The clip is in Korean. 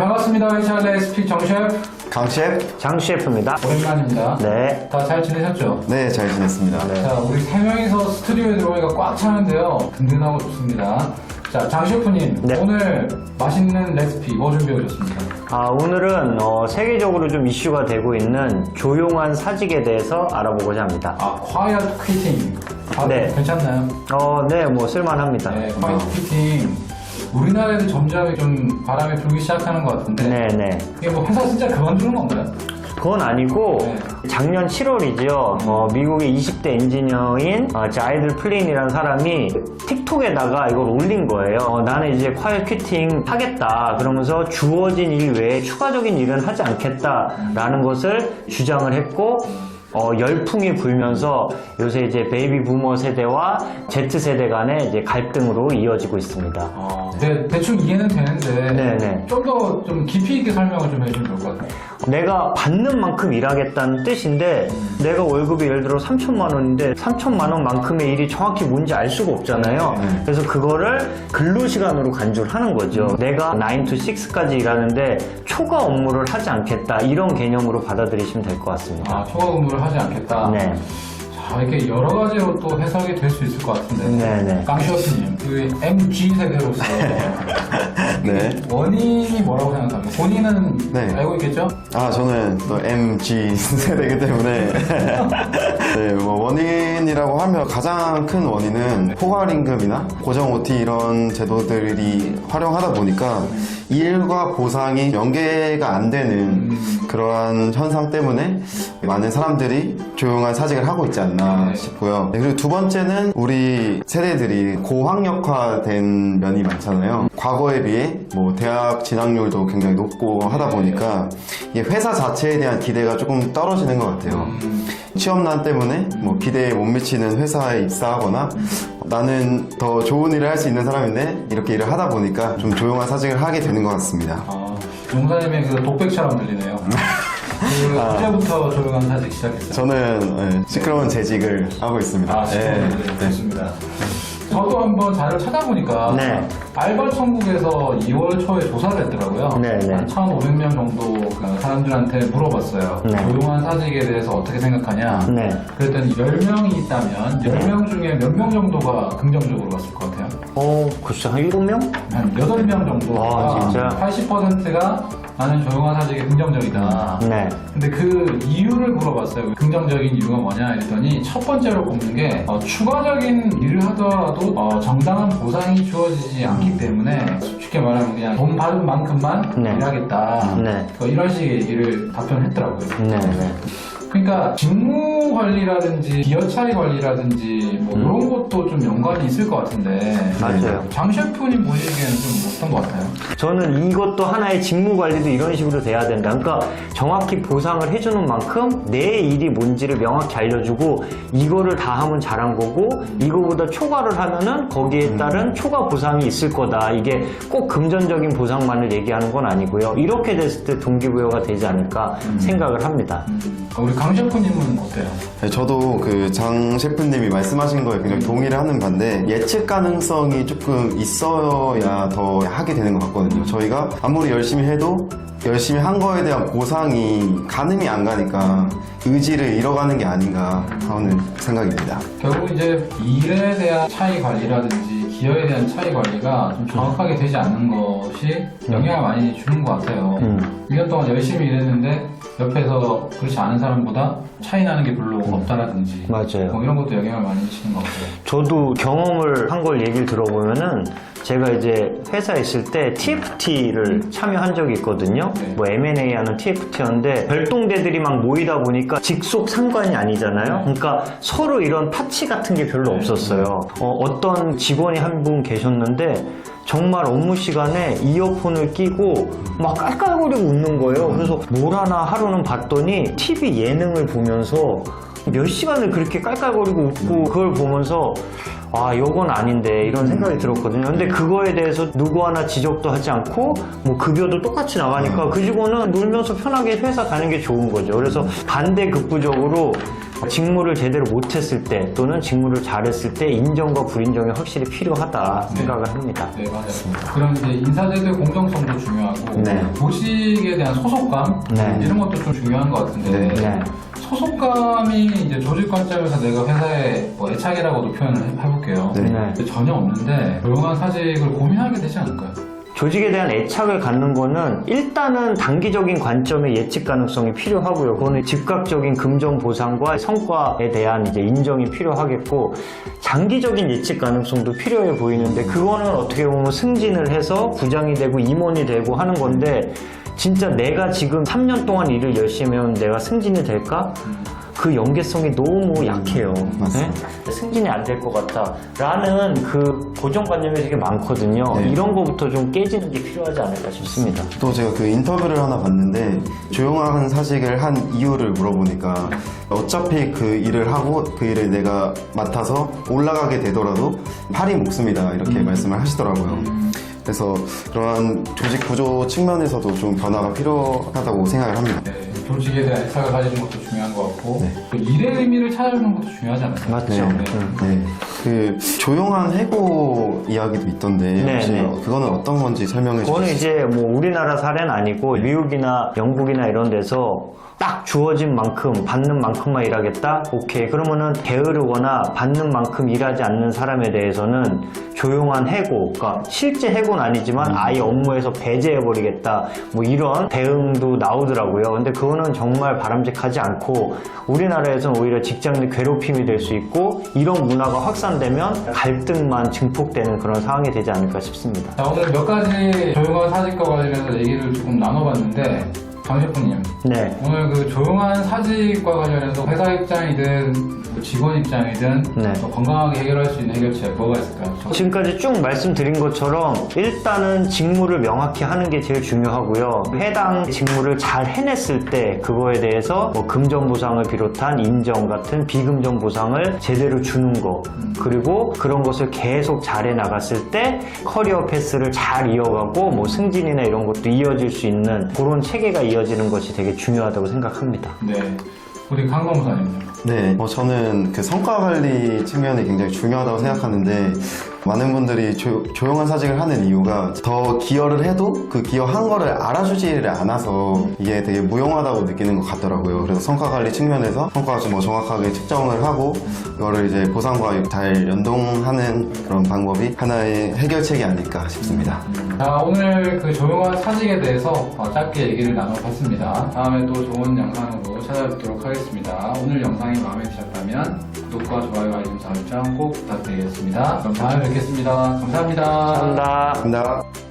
반갑습니다. HR SP 정셰프 강셰프 장 셰프입니다. 오랜만입니다. 네. 다 잘 지내셨죠? 네, 잘 지냈습니다. 네. 자, 우리 세 명이서 스튜디오에 들어오니까 꽉 차는데요. 든든하고 좋습니다. 자, 장 셰프님, 네. 오늘 맛있는 레시피 뭐 준비해 오셨습니까? 오늘은 세계적으로 좀 이슈가 되고 있는 조용한 사직에 대해서 알아보고자 합니다. quiet quitting. 네. 괜찮나요? 네, 뭐 쓸만합니다. 네, quiet quitting. 우리나라에도 점점 좀 바람이 불기 시작하는 것 같은데. 네. 이게 뭐 회사 진짜 그만두는 건가요? 그건 아니고 네. 작년 7월이죠. 미국의 20대 엔지니어인 자이들 플린이라는 사람이 틱톡에다가 이걸 올린 거예요. 나는 이제 콰이어 퀴팅 하겠다. 그러면서 주어진 일 외에 추가적인 일은 하지 않겠다라는 것을 주장을 했고 열풍이 불면서 요새 이제 베이비 부머 세대와 Z 세대 간의 이제 갈등으로 이어지고 있습니다. 네, 대충 이해는 되는데 네네. 좀 더 좀 깊이 있게 설명을 좀 해주면 좋을 것 같아요. 내가 받는 만큼 일하겠다는 뜻인데 내가 월급이 예를 들어 3천만 원인데 3천만 원만큼의 일이 정확히 뭔지 알 수가 없잖아요. 그래서 그거를 근로시간으로 간주를 하는 거죠. 내가 9 to 6까지 일하는데 초과 업무를 하지 않겠다 이런 개념으로 받아들이시면 될 것 같습니다. 초과 근무를 하지 않겠다. 네. 자, 이렇게 여러 가지로 또 해석이 될 수 있을 것 같은데. 네네. 깡쇼스님, 그 MG 세대로서 네. 원인이 뭐라고 생각합니까? 본인은 네. 알고 있겠죠? 저는 또 MG 세대이기 때문에 네, 뭐 원인이라고 하면 가장 큰 원인은 포괄임금이나 고정 OT 이런 제도들이 활용하다 보니까 일과 보상이 연계가 안 되는 그러한 현상 때문에 많은 사람들이 조용한 사직을 하고 있지 않나 싶고요. 네, 그리고 두 번째는 우리 세대들이 고학력화된 면이 많잖아요. 과거에 비해 뭐 대학 진학률도 굉장히 높고 하다 보니까 이 회사 자체에 대한 기대가 조금 떨어지는 것 같아요. 취업난 때문에 뭐 기대에 못 미치는 회사에 입사하거나 나는 더 좋은 일을 할 수 있는 사람인데 이렇게 일을 하다 보니까 좀 조용한 사직을 하게 되는 것 같습니다. 용사님의 그 독백처럼 들리네요. 언제부터 조용한 사직 시작했어요? 저는 시끄러운 재직을 하고 있습니다. 네, 좋습니다. 저도 한번 자료를 찾아보니까 네. 알바 천국에서 2월 초에 조사를 했더라고요. 네. 한 1,500명 정도 그 사람들한테 물어봤어요. 네. 조용한 사직에 대해서 어떻게 생각하냐. 네. 그랬더니 10명이 있다면 10명 중에 몇 명 정도가 긍정적으로 봤을 것 같아요? 글쎄 한 7명? 한 8명 정도가 진짜? 80%가 나는 조용한 사직이 긍정적이다. 네. 근데 그 이유를 물어봤어요. 긍정적인 이유가 뭐냐 했더니 첫 번째로 꼽는 게 추가적인 일을 하더라도 정당한 보상이 주어지지 않기 때문에 쉽게 말하면 그냥 돈 받은 만큼만 네. 일하겠다. 네. 이런 식의 얘기를 답변했더라고요. 네. 그러니까 직무 관리라든지 기여 차이 관리라든지 뭐 이런 것도 좀 연관이 있을 것 같은데 맞아요. 장 셰프님 보시기에는 좀 어떤 것 같아요? 저는 이것도 하나의 직무 관리도 이런 식으로 돼야 된다. 그러니까 정확히 보상을 해주는 만큼 내 일이 뭔지를 명확히 알려주고 이거를 다 하면 잘한 거고 이거보다 초과를 하면은 거기에 따른 초과 보상이 있을 거다. 이게 꼭 금전적인 보상만을 얘기하는 건 아니고요. 이렇게 됐을 때 동기부여가 되지 않을까 생각을 합니다. 우리 강 셰프님은 어때요? 네, 저도 그 장 셰프님이 말씀하신 거에 굉장히 동의를 하는 반대 예측 가능성이 조금 있어야 더 하게 되는 것 같거든요. 저희가 아무리 열심히 해도 열심히 한 거에 대한 보상이 가늠이 안 가니까 의지를 잃어가는 게 아닌가 하는 생각입니다. 결국 이제 일에 대한 차이 관리라든지 기여에 대한 차이 관리가 좀 정확하게 되지 않는 것이 영향을 많이 주는 것 같아요. 1년 동안 열심히 일했는데 옆에서 그렇지 않은 사람보다 차이 나는 게 별로 없다라든지 맞아요. 뭐 이런 것도 영향을 많이 미치는 것 같아요. 저도 경험을 한 걸 얘기를 들어보면은 제가 이제 회사에 있을 때 TFT를 참여한 적이 있거든요. 네. 뭐 M&A 하는 TFT였는데 별동대들이 막 모이다 보니까 직속 상관이 아니잖아요. 그러니까 서로 이런 타치 같은 게 별로 없었어요. 어떤 직원이 한 분 계셨는데 정말 업무 시간에 이어폰을 끼고 막 깔깔거리고 웃는 거예요. 그래서 뭘 하나 하루는 봤더니 TV 예능을 보면서 몇 시간을 그렇게 깔깔거리고 웃고 그걸 보면서 이건 아닌데 이런 생각이 들었거든요. 근데 그거에 대해서 누구 하나 지적도 하지 않고 뭐 급여도 똑같이 나가니까 그 직원은 놀면서 편하게 회사 가는 게 좋은 거죠. 그래서 반대급부적으로 직무를 제대로 못했을 때 또는 직무를 잘했을 때 인정과 불인정이 확실히 필요하다 생각을 합니다. 네, 맞아요. 그럼 이제 인사제도의 공정성도 중요하고 네. 조직에 대한 소속감 네. 이런 것도 좀 중요한 것 같은데 네. 소속감이 이제 조직 관점에서 내가 회사의 뭐 애착이라고도 표현을 해볼게요. 네. 전혀 없는데 조용한 사직을 고민하게 되지 않을까요? 조직에 대한 애착을 갖는 거는 일단은 단기적인 관점의 예측 가능성이 필요하고요. 그거는 즉각적인 금전 보상과 성과에 대한 이제 인정이 필요하겠고, 장기적인 예측 가능성도 필요해 보이는데, 그거는 어떻게 보면 승진을 해서 부장이 되고 임원이 되고 하는 건데, 진짜 내가 지금 3년 동안 일을 열심히 하면 내가 승진이 될까? 그 연계성이 너무 약해요. 맞습니다. 네? 승진이 안 될 것 같다 라는 그 고정관념이 되게 많거든요. 네. 이런 거부터 좀 깨지는 게 필요하지 않을까 싶습니다. 또 제가 그 인터뷰를 하나 봤는데 조용한 사직을 한 이유를 물어보니까 어차피 그 일을 하고 그 일을 내가 맡아서 올라가게 되더라도 팔이 목숨이다 이렇게 말씀을 하시더라고요. 그래서 그러한 조직 구조 측면에서도 좀 변화가 필요하다고 생각을 합니다. 네, 조직에 대한 애착을 가지는 것도 중요한 것 같고 네. 또 일의 의미를 찾아주는 것도 중요하지 않을까요? 맞죠. 네. 그 조용한 해고 이야기도 있던데 네, 혹시 네. 그거는 어떤 건지 설명해 그거는 주시죠. 이제 뭐 우리나라 사례는 아니고 미국이나 영국이나 이런 데서 딱 주어진 만큼 받는 만큼만 일하겠다? 오케이. 그러면은 게으르거나 받는 만큼 일하지 않는 사람에 대해서는 조용한 해고, 그러니까 실제 해고는 아니지만 아예 업무에서 배제해버리겠다. 뭐 이런 대응도 나오더라고요. 근데 그거는 정말 바람직하지 않고 우리나라에서는 오히려 직장 내 괴롭힘이 될 수 있고 이런 문화가 확산되면 갈등만 증폭되는 그런 상황이 되지 않을까 싶습니다. 자, 오늘 몇 가지 조용한 사직과 관련해서 얘기를 조금 나눠봤는데 강 셰프님, 네. 오늘 그 조용한 사직과 관련해서 회사 입장이든 직원 입장이든 네. 더 건강하게 해결할 수 있는 해결책 뭐가 있을까요? 지금까지 쭉 말씀드린 것처럼 일단은 직무를 명확히 하는 게 제일 중요하고요. 해당 직무를 잘 해냈을 때 그거에 대해서 뭐 금전 보상을 비롯한 인정 같은 비금전 보상을 제대로 주는 거, 그리고 그런 것을 계속 잘해 나갔을 때 커리어 패스를 잘 이어가고 뭐 승진이나 이런 것도 이어질 수 있는 그런 체계가 이어지는 것이 되게 중요하다고 생각합니다. 네, 우리 강 검사님요. 네, 저는 그 성과 관리 측면이 굉장히 중요하다고 생각하는데 많은 분들이 조용한 사직을 하는 이유가 더 기여를 해도 그 기여한 거를 알아주지를 않아서 이게 되게 무용하다고 느끼는 것 같더라고요. 그래서 성과 관리 측면에서 성과가 좀 뭐 정확하게 측정을 하고 이거를 이제 보상과 잘 연동하는 그런 방법이 하나의 해결책이 아닐까 싶습니다. 자, 오늘 그 조용한 사직에 대해서 짧게 얘기를 나눠봤습니다. 다음에 또 좋은 영상으로 찾아뵙도록 하겠습니다. 오늘 영상이 마음에 드셨다면 구독과 좋아요, 알림 설정 꼭 부탁드리겠습니다. 그럼 다음에 뵙겠습니다. 감사합니다. 감사합니다. 감사합니다.